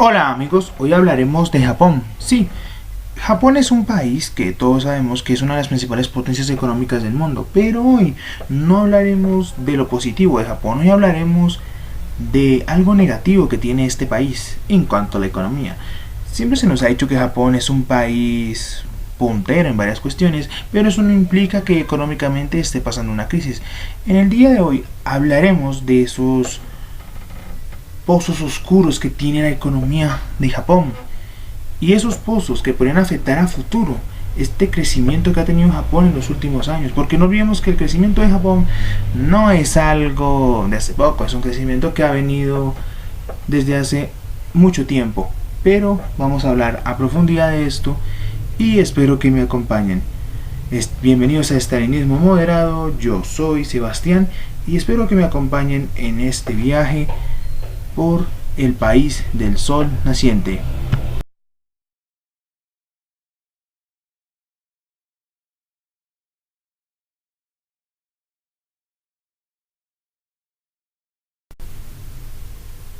Hola amigos, hoy hablaremos de Japón. Sí, Japón es un país que todos sabemos que es una de las principales potencias económicas del mundo, pero hoy no hablaremos de lo positivo de Japón, hoy hablaremos de algo negativo que tiene este país en cuanto a la economía. Siempre se nos ha dicho que Japón es un país puntero en varias cuestiones, pero eso no implica que económicamente esté pasando una crisis. En el día de hoy hablaremos de esos pozos oscuros que tiene la economía de Japón y esos pozos que podrían afectar a futuro este crecimiento que ha tenido Japón en los últimos años, porque no olvidemos que el crecimiento de Japón no es algo de hace poco, es un crecimiento que ha venido desde hace mucho tiempo, pero vamos a hablar a profundidad de esto y espero que me acompañen. Bienvenidos a Estalinismo Moderado, yo soy Sebastián y espero que me acompañen en este viaje por el país del sol naciente.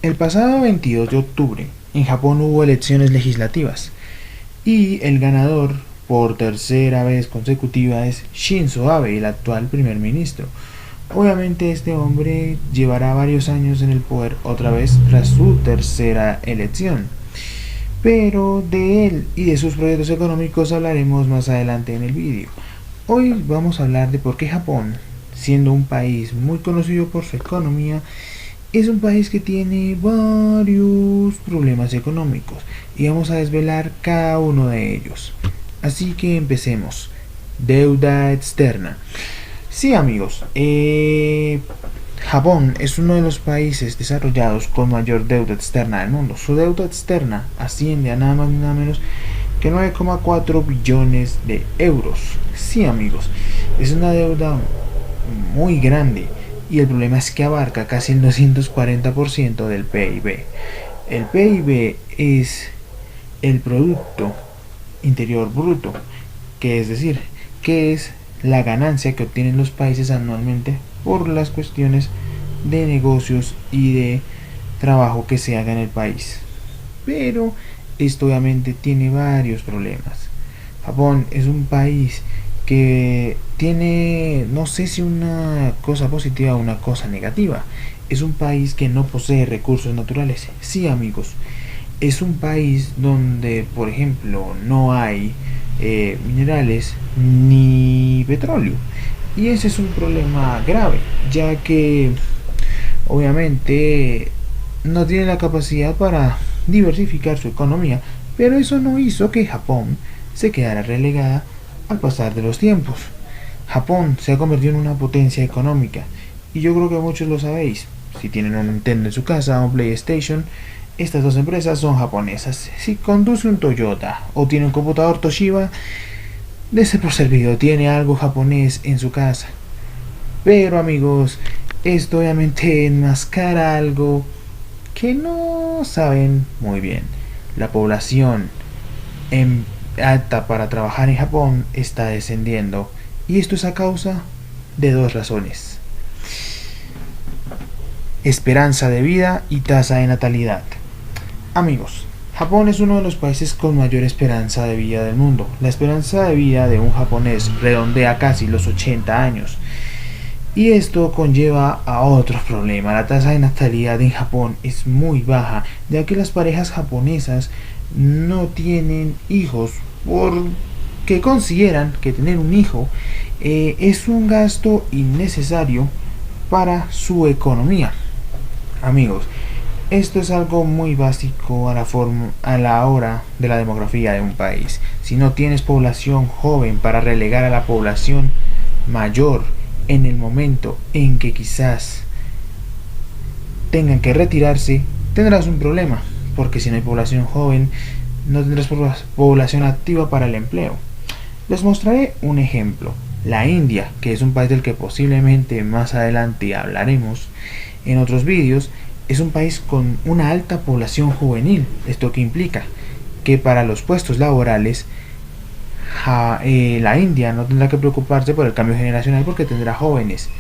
El pasado 22 de octubre, en Japón hubo elecciones legislativas y el ganador por tercera vez consecutiva es Shinzo Abe, el actual primer ministro. Obviamente este hombre llevará varios años en el poder otra vez tras su tercera elección. Pero de él y de sus proyectos económicos hablaremos más adelante en el vídeo. Hoy vamos a hablar de por qué Japón, siendo un país muy conocido por su economía, es un país que tiene varios problemas económicos y vamos a desvelar cada uno de ellos. Así que empecemos. Deuda externa. Sí amigos, Japón es uno de los países desarrollados con mayor deuda externa del mundo. Su deuda externa asciende a nada más ni nada menos que 9,4 billones de euros. Sí amigos, es una deuda muy grande y el problema es que abarca casi el 240% del PIB. El PIB es el Producto Interior Bruto, que es decir, que es la ganancia que obtienen los países anualmente por las cuestiones de negocios y de trabajo que se haga en el país. Pero esto obviamente tiene varios problemas. Japón es un país que tiene, no sé si una cosa positiva o una cosa negativa. Es un país que no posee recursos naturales. Sí, amigos, es un país donde, por ejemplo, no hay minerales ni petróleo. Y ese es un problema grave, ya que obviamente no tiene la capacidad para diversificar su economía, pero eso no hizo que Japón se quedara relegada al pasar de los tiempos. Japón se ha convertido en una potencia económica y yo creo que muchos lo sabéis. Si tienen un Nintendo en su casa o un PlayStation, estas dos empresas son japonesas. Si conduce un Toyota o tiene un computador Toshiba, dese por servido, tiene algo japonés en su casa. Pero amigos, esto obviamente enmascara algo que no saben muy bien. La población alta para trabajar en Japón está descendiendo y esto es a causa de dos razones: esperanza de vida y tasa de natalidad. Amigos, Japón es uno de los países con mayor esperanza de vida del mundo. La esperanza de vida de un japonés redondea casi los 80 años. Y esto conlleva a otros problemas. La tasa de natalidad en Japón es muy baja, ya que las parejas japonesas no tienen hijos porque consideran que tener un hijo es un gasto innecesario para su economía. Amigos, esto es algo muy básico a la hora de la demografía de un país. Si no tienes población joven para relegar a la población mayor en el momento en que quizás tengan que retirarse, tendrás un problema, porque si no hay población joven, no tendrás población activa para el empleo. Les mostraré un ejemplo. La India, que es un país del que posiblemente más adelante hablaremos en otros vídeos, es un país con una alta población juvenil. ¿Esto qué implica? Que para los puestos laborales la India no tendrá que preocuparse por el cambio generacional porque tendrá jóvenes,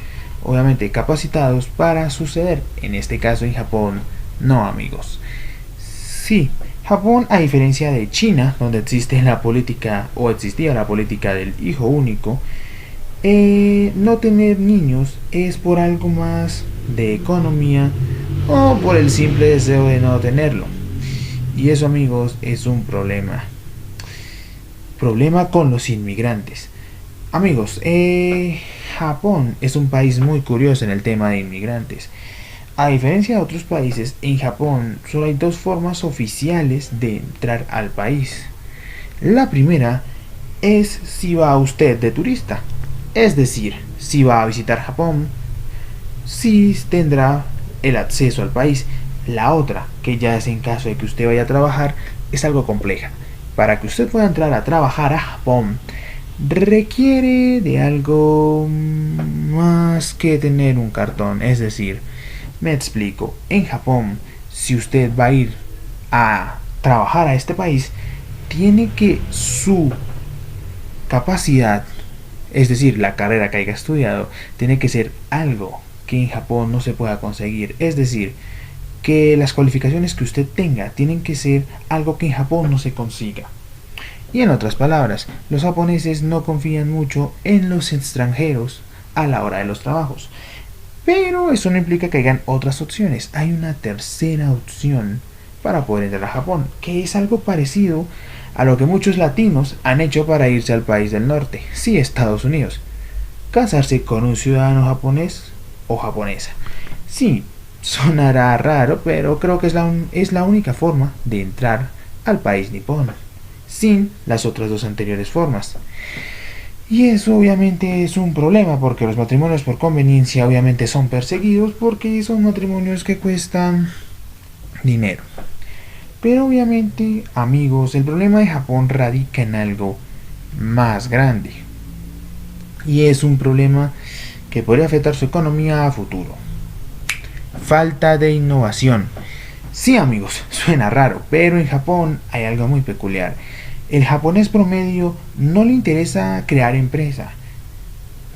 obviamente capacitados para suceder. En este caso en Japón, no amigos. Sí, Japón, a diferencia de China, donde existe la política o existía la política del hijo único, no tener niños es por algo más de economía o por el simple deseo de no tenerlo. Y eso, amigos, es un problema. Problema con los inmigrantes. Amigos, Japón es un país muy curioso en el tema de inmigrantes. A diferencia de otros países, en Japón solo hay dos formas oficiales de entrar al país. La primera es si va usted de turista, es decir, si va a visitar Japón, sí tendrá el acceso al país. La otra, que ya es en caso de que usted vaya a trabajar, es algo compleja. Para que usted pueda entrar a trabajar a Japón, requiere de algo más que tener un cartón. Es decir, me explico, en Japón, si usted va a ir a trabajar a este país, tiene que su capacidad, es decir, la carrera que haya estudiado, tiene que ser algo que en Japón no se pueda conseguir. Es decir, que las cualificaciones que usted tenga tienen que ser algo que en Japón no se consiga. Y en otras palabras, los japoneses no confían mucho en los extranjeros a la hora de los trabajos. Pero eso no implica que hayan otras opciones. Hay una tercera opción para poder entrar a Japón, que es algo parecido a lo que muchos latinos han hecho para irse al país del norte, sí, Estados Unidos. Casarse con un ciudadano japonés o japonesa. Sí, sonará raro, pero creo que es la única forma de entrar al país nipón, sin las otras dos anteriores formas. Y eso obviamente es un problema porque los matrimonios por conveniencia obviamente son perseguidos porque son matrimonios que cuestan dinero. Pero obviamente, amigos, el problema de Japón radica en algo más grande. Y es un problema que podría afectar su economía a futuro. Falta de innovación. Sí, amigos, suena raro, pero en Japón hay algo muy peculiar. El japonés promedio no le interesa crear empresa.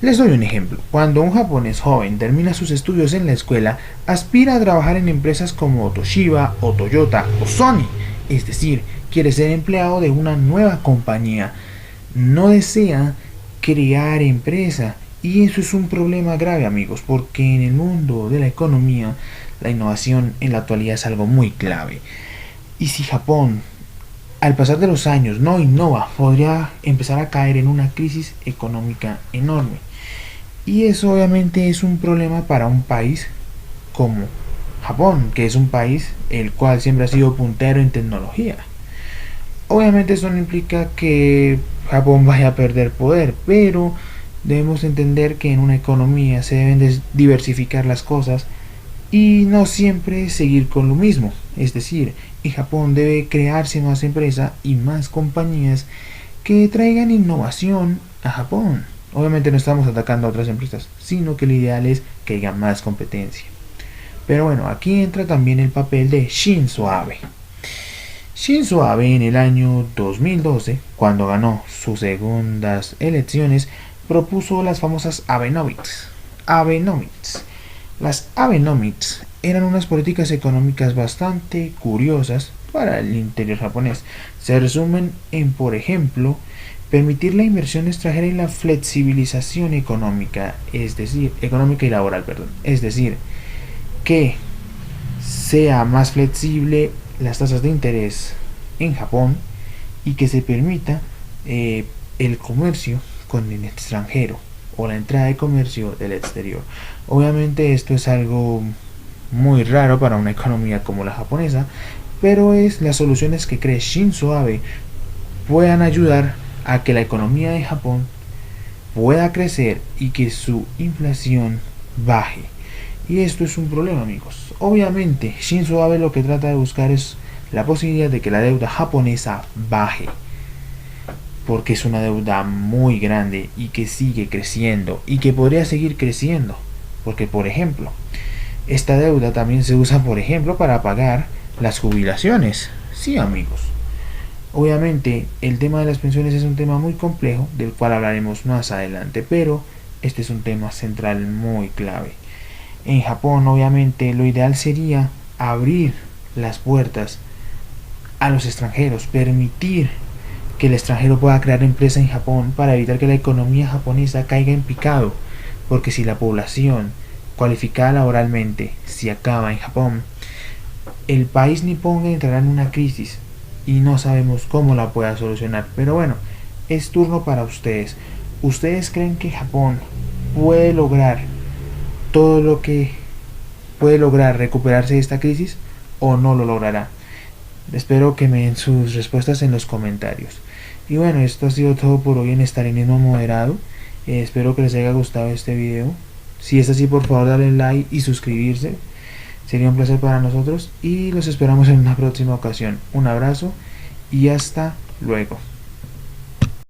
Les doy un ejemplo. Cuando un japonés joven termina sus estudios en la escuela, aspira a trabajar en empresas como Toshiba o Toyota o Sony. Es decir, quiere ser empleado de una nueva compañía. No desea crear empresa. Y eso es un problema grave, amigos, porque en el mundo de la economía, la innovación en la actualidad es algo muy clave. Y si Japón, al pasar de los años, no innova, podría empezar a caer en una crisis económica enorme. Y eso obviamente es un problema para un país como Japón, que es un país el cual siempre ha sido puntero en tecnología. Obviamente eso no implica que Japón vaya a perder poder, pero debemos entender que en una economía se deben diversificar las cosas y no siempre seguir con lo mismo. Es decir, en Japón debe crearse más empresas y más compañías que traigan innovación a Japón. Obviamente no estamos atacando a otras empresas, sino que lo ideal es que haya más competencia. Pero bueno, aquí entra también el papel de Shinzo Abe. Shinzo Abe en el año 2012, cuando ganó sus segundas elecciones, propuso las famosas Abenomics. Abenomics. Las Abenomics eran unas políticas económicas bastante curiosas para el interior japonés. Se resumen en, por ejemplo, permitir la inversión extranjera y la flexibilización económica, es decir, económica y laboral, perdón. Es decir, que sea más flexible las tasas de interés en Japón y que se permita el comercio con el extranjero o la entrada de comercio del exterior. Obviamente esto es algo muy raro para una economía como la japonesa, pero es las soluciones que cree Shinzo Abe puedan ayudar a que la economía de Japón pueda crecer y que su inflación baje. Y esto es un problema, amigos. Obviamente Shinzo Abe lo que trata de buscar es la posibilidad de que la deuda japonesa baje, porque es una deuda muy grande y que sigue creciendo y que podría seguir creciendo, porque por ejemplo esta deuda también se usa por ejemplo para pagar las jubilaciones. Sí, amigos, obviamente el tema de las pensiones es un tema muy complejo del cual hablaremos más adelante, pero este es un tema central muy clave. En Japón obviamente lo ideal sería abrir las puertas a los extranjeros, permitir que el extranjero pueda crear empresa en Japón para evitar que la economía japonesa caiga en picado, porque si la población cualificada laboralmente se acaba en Japón, el país nipón entrará en una crisis y no sabemos cómo la pueda solucionar. Pero bueno, es turno para ustedes. ¿Ustedes creen que Japón puede lograr todo lo que puede lograr recuperarse de esta crisis o no lo logrará? Espero que me den sus respuestas en los comentarios. Y bueno, esto ha sido todo por hoy en Estalinismo Moderado. Espero que les haya gustado este video. Si es así, por favor dale like y suscribirse. Sería un placer para nosotros y los esperamos en una próxima ocasión. Un abrazo y hasta luego.